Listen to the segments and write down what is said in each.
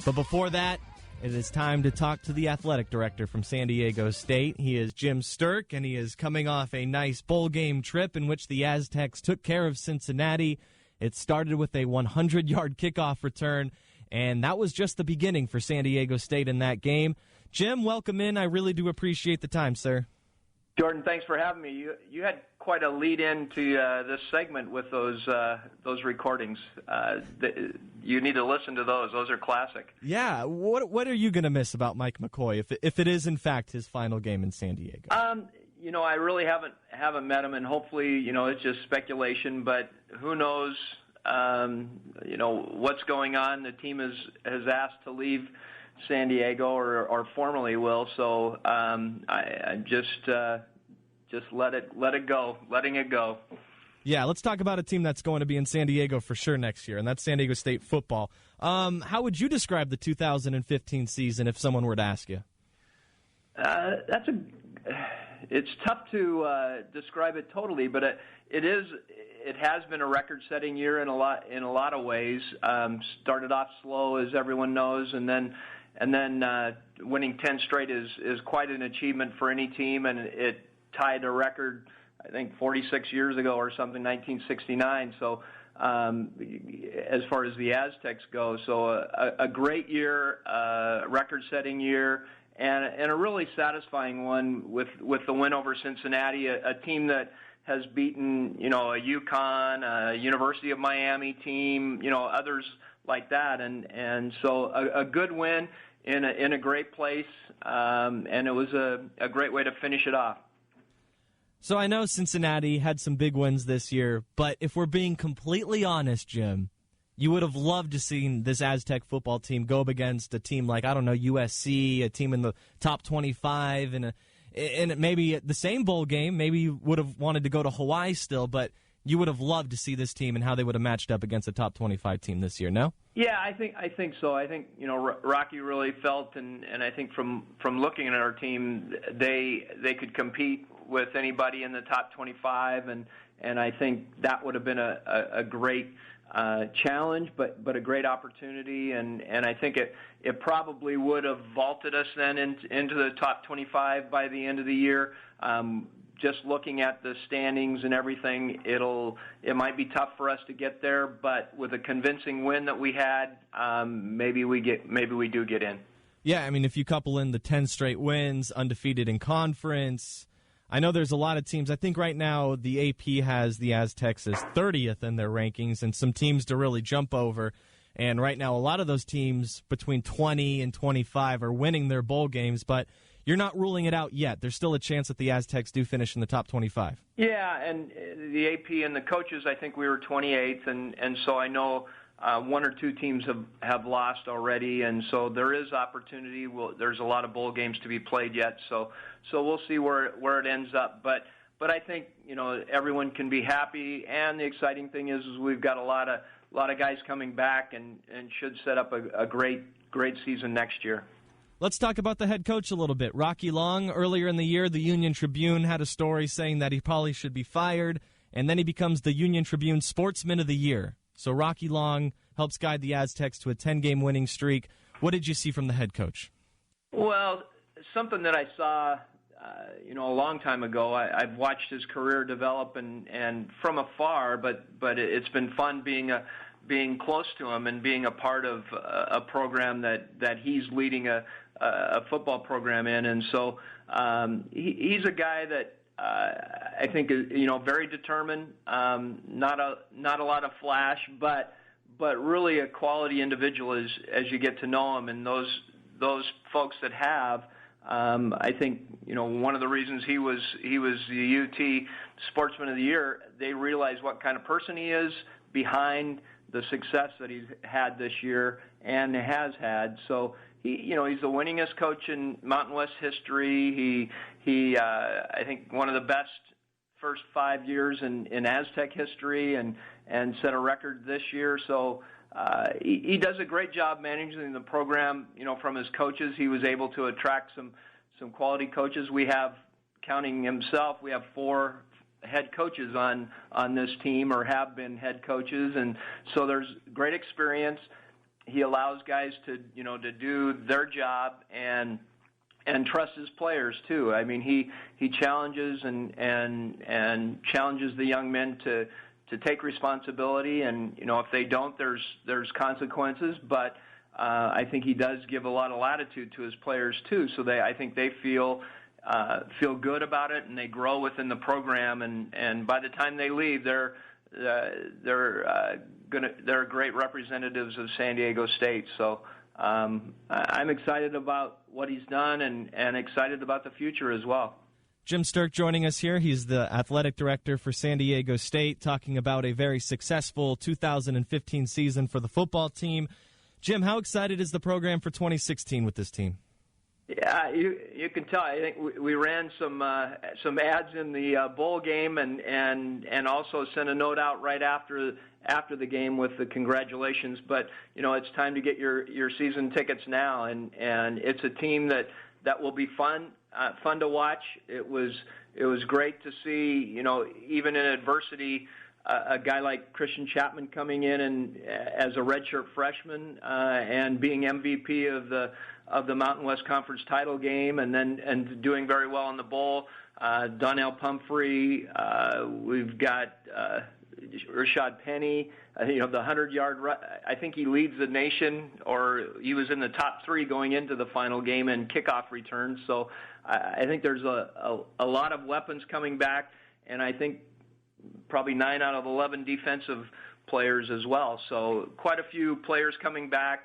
But before that, it is time to talk to the athletic director from San Diego State. He is Jim Sterk, and he is coming off a nice bowl game trip in which the Aztecs took care of Cincinnati. It started with a 100-yard kickoff return, and that was just the beginning for San Diego State in that game. Jim, welcome in. I really do appreciate the time, sir. Jordan, thanks for having me. You had quite a lead into this segment with those recordings. You need to listen to those. Those are classic. Yeah. What are you going to miss about Mike McCoy if it is in fact his final game in San Diego? I really haven't met him, and hopefully, it's just speculation. But who knows? What's going on. The team has asked to leave San Diego, or formerly will. So I just let it go, letting it go. Yeah, let's talk about a team that's going to be in San Diego for sure next year, and that's San Diego State football. How would you describe the 2015 season if someone were to ask you? It's tough to describe it totally, but it has been a record-setting year in a lot of ways. Started off slow, as everyone knows, and then winning 10 straight is quite an achievement for any team, and it tied a record, I think, 46 years ago or something, 1969. So as far as the Aztecs go, so a great year, record-setting year, and a really satisfying one with the win over Cincinnati, a team that has beaten a UConn, a University of Miami team, others like that, and so a good win in a great place, and it was a great way to finish it off. So I know Cincinnati had some big wins this year, but if we're being completely honest, Jim, you would have loved to see this Aztec football team go up against a team like, I don't know, USC, a team in the top 25, and maybe the same bowl game. Maybe you would have wanted to go to Hawaii still, but you would have loved to see this team and how they would have matched up against a top 25 team this year, no? Yeah, I think so. I think Rocky really felt, and I think from looking at our team, they could compete with anybody in the top 25, and I think that would have been a great challenge, but a great opportunity, and I think it probably would have vaulted us then into the top 25 by the end of the year. Just looking at the standings and everything, it might be tough for us to get there, but with a convincing win that we had, maybe we do get in. Yeah, I mean, if you couple in the 10 straight wins, undefeated in conference, I know there's a lot of teams. I think right now the AP has the Aztecs as 30th in their rankings, and some teams to really jump over. And right now, a lot of those teams between 20 and 25 are winning their bowl games, but you're not ruling it out yet. There's still a chance that the Aztecs do finish in the top 25. Yeah, and the AP and the coaches, I think we were 28th, and so I know one or two teams have lost already, and so there is opportunity. There's a lot of bowl games to be played yet, so we'll see where it ends up. But I think everyone can be happy, and the exciting thing is we've got a lot of guys coming back, and should set up a great season next year. Let's talk about the head coach a little bit. Rocky Long, earlier in the year, the Union Tribune had a story saying that he probably should be fired, and then he becomes the Union Tribune Sportsman of the Year. So Rocky Long helps guide the Aztecs to a 10-game winning streak. What did you see from the head coach? Well, something that I saw a long time ago. I've watched his career develop and from afar, but it's been fun being close to him and being a part of a program that he's leading a football program in, and so he's a guy that I think is very determined, not a lot of flash, but really a quality individual as you get to know him, and those folks that have. I think one of the reasons he was the UT Sportsman of the Year. They realize what kind of person he is behind the success that he's had this year and has had. So he's the winningest coach in Mountain West history. He I think one of the best first 5 years in Aztec history, and set a record this year. So he does a great job managing the program. From his coaches, he was able to attract some quality coaches. We have, counting himself, we have 4 head coaches on this team, or have been head coaches, and so there's great experience. he allows guys to do their job and trust his players too. I mean, he challenges and challenges the young men to take responsibility, and if they don't, there's consequences. But I think he does give a lot of latitude to his players too, so I think they feel good about it, and they grow within the program. And by the time they leave, they're great representatives of San Diego State. So I'm excited about what he's done and excited about the future as well. Jim Sterk joining us here. He's the athletic director for San Diego State, talking about a very successful 2015 season for the football team. Jim, how excited is the program for 2016 with this team? Yeah, you can tell. I think we ran some ads in the bowl game and also sent a note out right after the game with the congratulations. But it's time to get your season tickets now, and it's a team that will be fun to watch. It was great to see, even in adversity, a guy like Christian Chapman coming in and as a redshirt freshman and being MVP of the Mountain West Conference title game, and doing very well in the bowl. Donnell Pumphrey, we've got Rashad Penny, the 100-yard run. I think he leads the nation, or he was in the top 3 going into the final game in kickoff returns. So I think there's a lot of weapons coming back, and I think probably 9 out of 11 defensive players as well. So quite a few players coming back.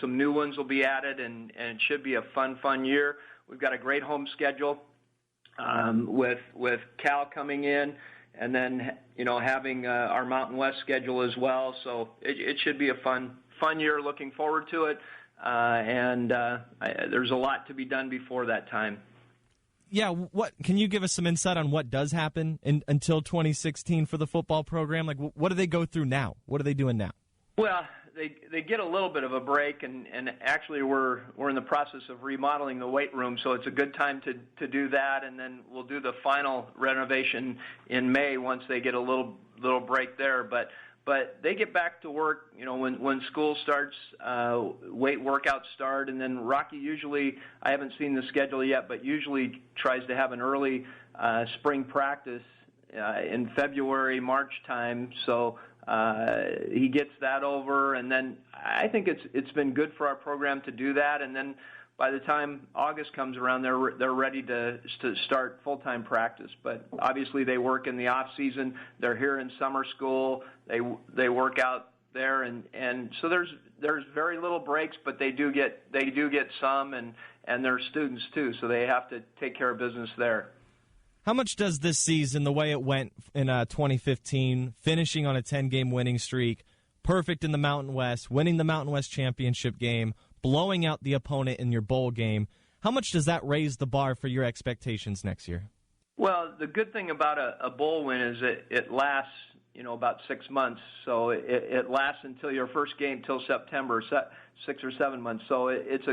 Some new ones will be added, and it should be a fun year. We've got a great home schedule with Cal coming in, and then having our Mountain West schedule as well. So it should be a fun year. Looking forward to it, and there's a lot to be done before that time. Yeah, what can you give us some insight on what does happen until 2016 for the football program? Like, what do they go through now? What are they doing now? Well, they get a little bit of a break, and actually we're in the process of remodeling the weight room, so it's a good time to do that, and then we'll do the final renovation in May once they get a little break there. But they get back to work, when school starts, weight workouts start, and then Rocky usually, I haven't seen the schedule yet, but usually tries to have an early spring practice in February, March time. So he gets that over, and then I think it's been good for our program to do that. And then by the time August comes around, they're ready to start full-time practice. But obviously they work in the off season. They're here in summer school. They work out there, and so there's very little breaks, but they do get some, and they're students too, so they have to take care of business there. How much does this season, the way it went in 2015, finishing on a 10-game winning streak, perfect in the Mountain West, winning the Mountain West championship game, blowing out the opponent in your bowl game, how much does that raise the bar for your expectations next year? Well, the good thing about a bowl win is it lasts, about 6 months. So it lasts until your first game till September, 6 or 7 months. So it's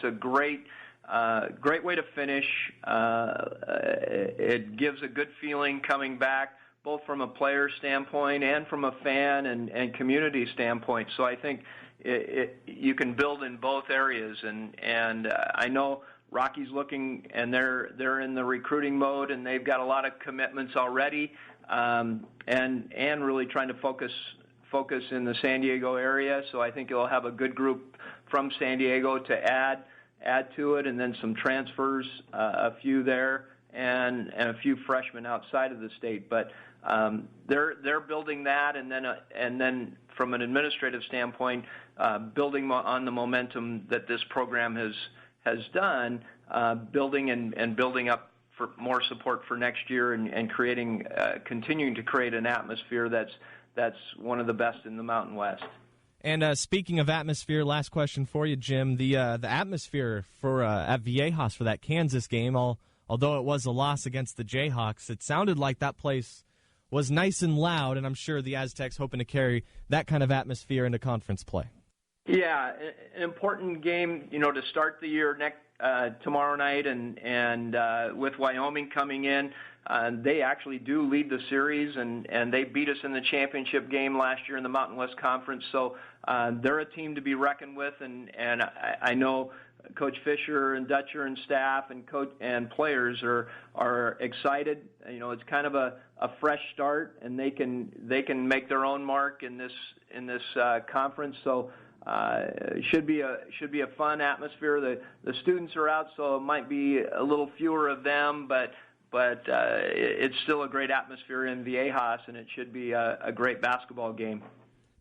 a great way to finish. It gives a good feeling coming back, both from a player standpoint and from a fan and community standpoint. So I think you can build in both areas, and I know Rocky's looking, and they're in the recruiting mode, and they've got a lot of commitments already, and really trying to focus in the San Diego area. So I think you'll have a good group from San Diego to add to it, and then some transfers, a few there, and a few freshmen outside of the state. But they're building that, and then from an administrative standpoint, building on the momentum that this program has done, building and building up for more support for next year, and continuing to create an atmosphere that's one of the best in the Mountain West. And speaking of atmosphere, last question for you, Jim. The atmosphere for at Viejas for that Kansas game, although it was a loss against the Jayhawks, it sounded like that place was nice and loud, and I'm sure the Aztecs hoping to carry that kind of atmosphere into conference play. Yeah, an important game, to start the year tomorrow night, and with Wyoming coming in, they actually do lead the series, and they beat us in the championship game last year in the Mountain West Conference. So they're a team to be reckoned with, and I know Coach Fisher and Dutcher and staff and players are excited. You know, it's kind of a fresh start, and they can make their own mark in this conference. So it should be a fun atmosphere. The students are out, so it might be a little fewer of them, but it's still a great atmosphere in Viejas, and it should be a great basketball game.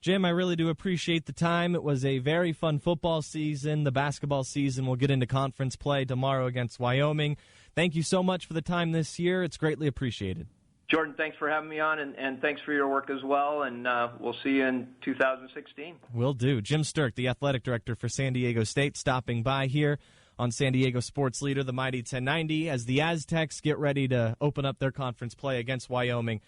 Jim, I really do appreciate the time. It was a very fun football season. The basketball season will get into conference play tomorrow against Wyoming. Thank you so much for the time this year. It's greatly appreciated. Jordan, thanks for having me on, and thanks for your work as well, and we'll see you in 2016. Will do. Jim Sterk, the athletic director for San Diego State, stopping by here on San Diego Sports Leader, the Mighty 1090, as the Aztecs get ready to open up their conference play against Wyoming